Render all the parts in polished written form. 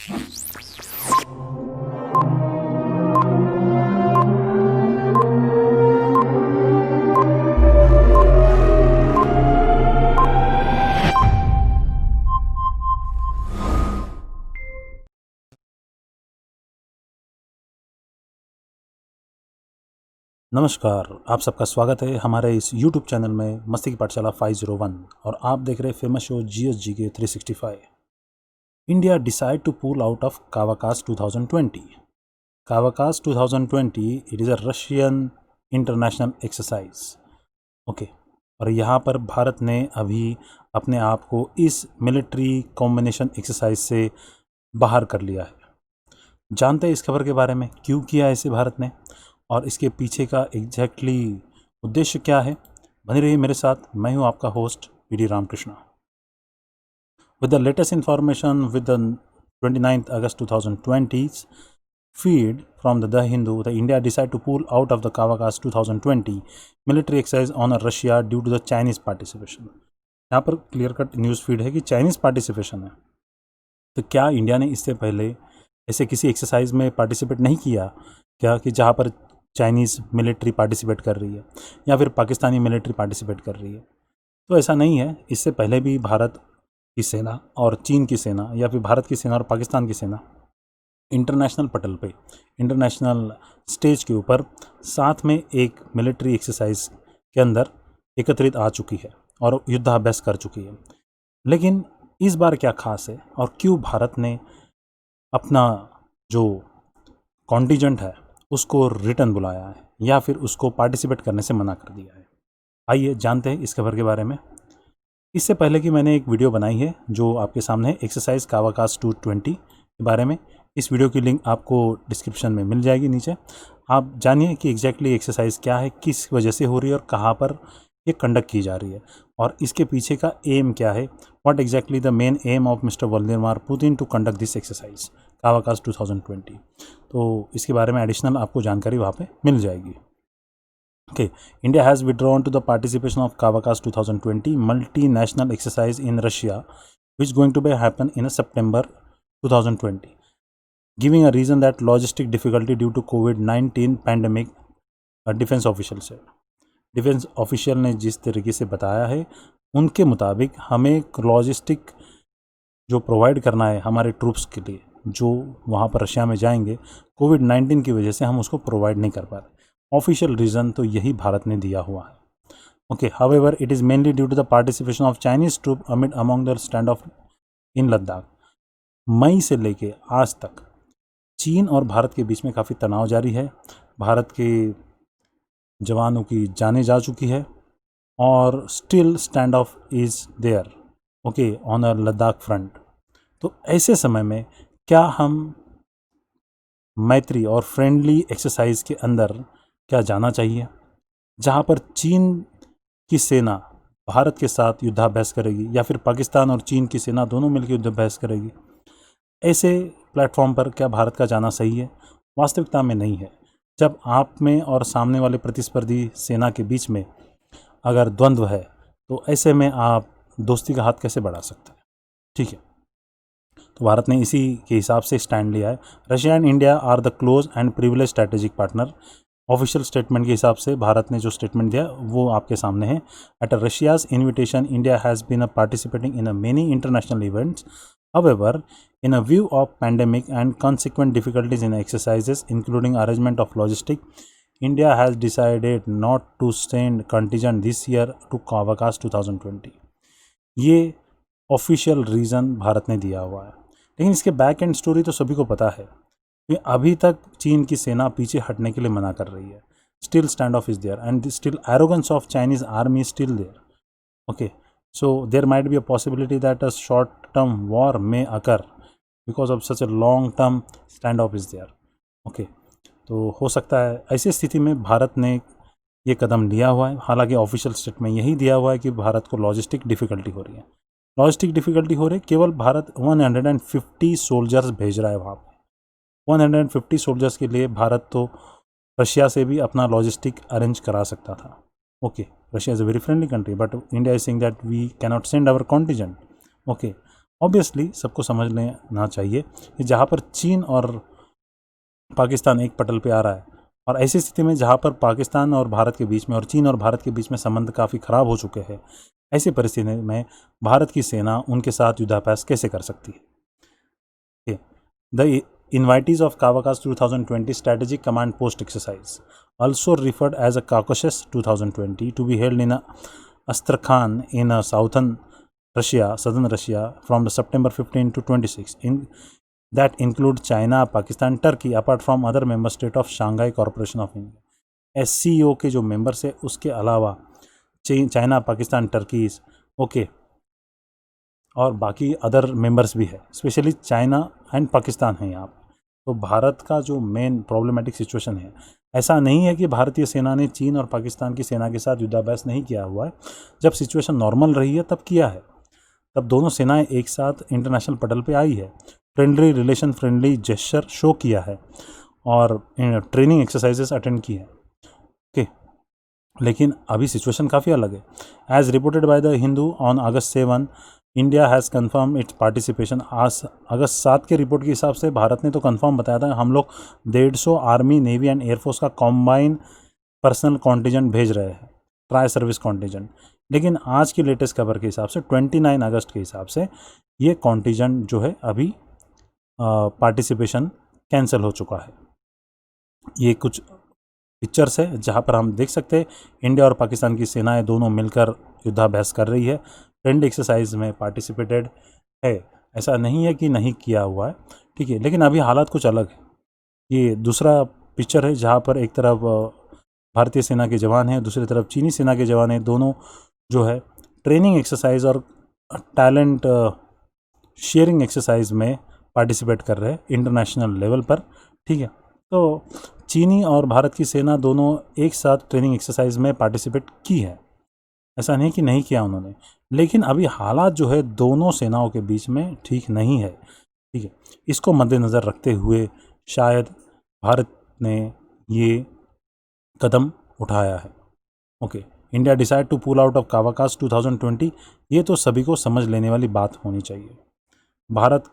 नमस्कार, आप सबका स्वागत है हमारे इस YouTube चैनल में मस्ती की पाठशाला 501 और आप देख रहे famous show GSGK 365। India decide to pull out of Kavkaz 2020। Kavkaz 2020 it is a Russian international exercise. Okay, और यहाँ पर भारत ने अभी अपने आप को इस मिलिट्री कॉम्बिनेशन एक्सरसाइज से बाहर कर लिया है। जानते हैं इस खबर के बारे में, क्यों किया ऐसे भारत ने और इसके पीछे का एग्जैक्टली उद्देश्य क्या है। बने रहिए मेरे साथ, मैं हूं आपका host PD Ramakrishna. With the latest information with the 29th August 2020 feed from the Hindu, the India decided to pull out of the Kavakas 2020 military exercise on Russia due to the Chinese participation। यहाँ पर clear cut news feed है कि Chinese participation है। तो क्या India ने इससे पहले ऐसे किसी एक्सरसाइज में पार्टिसिपेट नहीं किया क्या, कि जहाँ पर चाइनीज़ मिलिट्री पार्टिसिपेट कर रही है या फिर पाकिस्तानी मिलिट्री पार्टिसिपेट कर रही है? तो ऐसा नहीं है। इससे पहले भी भारत की सेना और चीन की सेना या फिर भारत की सेना और पाकिस्तान की सेना इंटरनेशनल पटल पे, इंटरनेशनल स्टेज के ऊपर साथ में एक मिलिट्री एक्सरसाइज के अंदर एकत्रित आ चुकी है और युद्धाभ्यास कर चुकी है। लेकिन इस बार क्या खास है और क्यों भारत ने अपना जो कॉन्टिजेंट है उसको रिटर्न बुलाया है या फिर उसको पार्टिसिपेट करने से मना कर दिया है? आइए जानते हैं इस खबर के बारे में। इससे पहले कि मैंने एक वीडियो बनाई है जो आपके सामने है, एक्सरसाइज कावाकास 220 के बारे में। इस वीडियो की लिंक आपको डिस्क्रिप्शन में मिल जाएगी नीचे। आप जानिए कि एग्जैक्टली एक्सरसाइज क्या है, किस वजह से हो रही है और कहाँ पर ये कंडक्ट की जा रही है और इसके पीछे का एम क्या है। What exactly the main aim of mister Vladimir Putin to conduct this exercise Kavkaz 2020। तो इसके बारे में एडिशनल आपको जानकारी वहाँ पे मिल जाएगी। Okay, India has withdrawn to the participation of Kavakas 2020 multinational exercise in Russia, which is going to be happen in September 2020, giving a reason that logistic difficulty due to COVID-19 pandemic, a defense official said। Defence official ने जिस तरीके से बताया है उनके मुताबिक हमें logistic जो प्रोवाइड करना है हमारे ट्रूप्स के लिए जो वहाँ पर रशिया में जाएंगे, कोविड-19 की वजह से हम उसको प्रोवाइड नहीं कर पा रहे। ऑफिशियल रीज़न तो यही भारत ने दिया हुआ है। Okay, however it is mainly due to the participation of Chinese troop amid among the standoff in Ladakh. मई से लेके आज तक चीन और भारत के बीच में काफ़ी तनाव जारी है। भारत के जवानों की जानें जा चुकी है और still stand off is there, okay, on a Ladakh front. तो ऐसे समय में क्या हम मैत्री और फ्रेंडली एक्सरसाइज के अंदर क्या जाना चाहिए जहाँ पर चीन की सेना भारत के साथ युद्धाभ्यास करेगी या फिर पाकिस्तान और चीन की सेना दोनों मिलकर युद्धाभ्यास करेगी? ऐसे प्लेटफॉर्म पर क्या भारत का जाना सही है? वास्तविकता में नहीं है। जब आप में और सामने वाले प्रतिस्पर्धी सेना के बीच में अगर द्वंद्व है तो ऐसे में आप दोस्ती का हाथ कैसे बढ़ा सकते हैं? ठीक है, तो भारत ने इसी के हिसाब से स्टैंड लिया है। Russia and India are the close and privilege strategic partner. Official statement के हिसाब से भारत ने जो स्टेटमेंट दिया वो आपके सामने है। At Russia's invitation India has been participating in many international events. However, in a view of pandemic and consequent difficulties in exercises, including arrangement of logistics, India has decided not to send contingent this year to Kavakas 2020। ये official reason Bharat ने दिया हुआ है, लेकिन इसके back and story तो सभी को पता है कि अभी तक चीन की सेना पीछे हटने के लिए मना कर रही है। Still stand off is there and still arrogance of Chinese army still there. Okay, so there might be a possibility that a short term war may occur because of such a long term standoff is there। okay, तो हो सकता है ऐसी स्थिति में भारत ने ये कदम लिया हुआ है। हालांकि ऑफिशियल स्टेटमेंट यही दिया हुआ है कि भारत को लॉजिस्टिक डिफ़िकल्टी हो रही है। लॉजिस्टिक डिफ़िकल्टी हो रही है, केवल भारत 150 सोल्जर्स भेज रहा है वहाँ पर। 150 सोल्जर्स के लिए भारत तो रशिया से भी अपना लॉजिस्टिक अरेंज करा सकता था। Okay, Russia is a very friendly country, but India is saying that we cannot send our contingent. Okay, obviously सबको समझ लेना चाहिए कि जहाँ पर चीन और पाकिस्तान एक पटल पे आ रहा है और ऐसी स्थिति में जहाँ पर पाकिस्तान और भारत के बीच में और चीन और भारत के बीच में संबंध काफ़ी ख़राब हो चुके हैं, ऐसी परिस्थिति में भारत की सेना उनके साथ युद्धाभ्यास कैसे कर सकती है। The invitees of Kavakas 2020 Strategic Command Post Exercise, also referred as a Caucasus 2020, to be held in Astrakhan in southern Russia from the September 15 to 26. That include China, Pakistan, Turkey, apart from other member state of Shanghai Corporation of India. SCO के जो members है उसके अलावा China, Pakistan, Turkey, okay, और बाकी other members भी है, specially China and Pakistan है यहाँ पर। तो भारत का जो मेन प्रॉब्लमेटिक सिचुएशन है, ऐसा नहीं है कि भारतीय सेना ने चीन और पाकिस्तान की सेना के साथ युद्धाभ्यास नहीं किया हुआ है। जब सिचुएशन नॉर्मल रही है तब किया है, तब दोनों सेनाएं एक साथ इंटरनेशनल पटल पे आई है, friendly relation, friendly gesture show किया है और ट्रेनिंग एक्सरसाइजेस अटेंड की है। ओके, लेकिन अभी सिचुएशन काफ़ी अलग है। As reported by the Hindu on August 7, India has confirm its participation. आज अगस्त 7 के रिपोर्ट के हिसाब से भारत ने तो कन्फर्म बताया था हम लोग 150 आर्मी, नेवी एंड एयरफोर्स का कॉम्बाइन पर्सनल कॉन्टीजेंट भेज रहे हैं, ट्राई सर्विस कॉन्टीजेंट। लेकिन आज की लेटेस्ट खबर के हिसाब से 29 अगस्त के हिसाब से ये कॉन्टीजेंट जो है अभी पार्टिसिपेशन कैंसिल हो चुका है। ये कुछ पिक्चर्स है जहाँ पर हम देख सकते हैं इंडिया और पाकिस्तान की सेनाएं दोनों मिलकर युद्धाभ्यास कर रही है, फ्रेंड एक्सरसाइज में पार्टिसिपेटेड है। ऐसा नहीं है कि नहीं किया हुआ है, ठीक है, लेकिन अभी हालात कुछ अलग है। ये दूसरा पिक्चर है जहाँ पर एक तरफ भारतीय सेना के जवान हैं, दूसरी तरफ चीनी सेना के जवान हैं, दोनों जो है ट्रेनिंग एक्सरसाइज और टैलेंट शेयरिंग एक्सरसाइज में पार्टिसिपेट कर रहे हैं इंटरनेशनल लेवल पर, ठीक है। तो चीनी और भारत की सेना दोनों एक साथ ट्रेनिंग एक्सरसाइज में पार्टिसिपेट की है, ऐसा नहीं कि नहीं किया उन्होंने, लेकिन अभी हालात जो है दोनों सेनाओं के बीच में ठीक नहीं है, ठीक है। इसको मद्देनज़र रखते हुए शायद भारत ने ये कदम उठाया है। Okay, India decide to pull out of Kavkaz 2020, ये तो सभी को समझ लेने वाली बात होनी चाहिए। भारत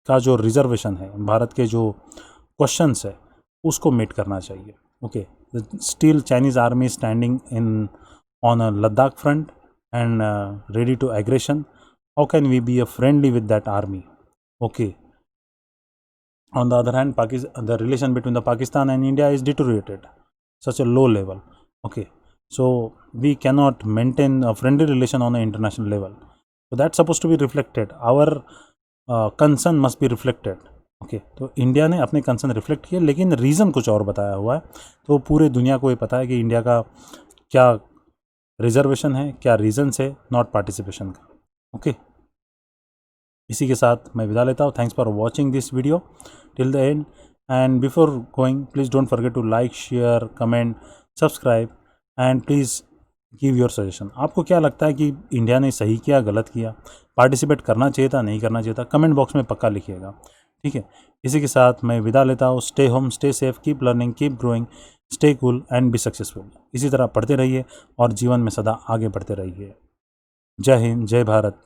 का जो रिजर्वेशन है, भारत के जो क्वेश्चंस है, उसको मीट करना चाहिए। Okay, still Chinese army standing in on a Ladakh front and ready to aggression. How can we be a friendly with that army? Okay. On the other hand, the relation between the Pakistan and India is deteriorated, such a low level. Okay, so we cannot maintain a friendly relation on an international level. So that's supposed to be reflected. Our concern must be reflected. Okay, तो India ने अपने concern reflect किए, लेकिन reason कुछ और बताया हुआ है। तो पूरे दुनिया को ये पता है कि इंडिया का क्या रिजर्वेशन है, क्या रीजंस है नॉट पार्टिसिपेशन का। ओके, इसी के साथ मैं विदा लेता हूँ। Thanks for watching this video till the end, and before going please don't forget to like, share, comment, subscribe and please give your suggestion. आपको क्या लगता है कि इंडिया ने सही किया, गलत किया, पार्टिसिपेट करना चाहिए था, नहीं करना चाहिए था? कमेंट बॉक्स में पक्का लिखिएगा, ठीक है। इसी के साथ मैं विदा लेता हूँ। Stay home, stay safe, keep learning, keep growing, stay cool and be successful. इसी तरह पढ़ते रहिए और जीवन में सदा आगे बढ़ते रहिए। जय हिंद, जय भारत।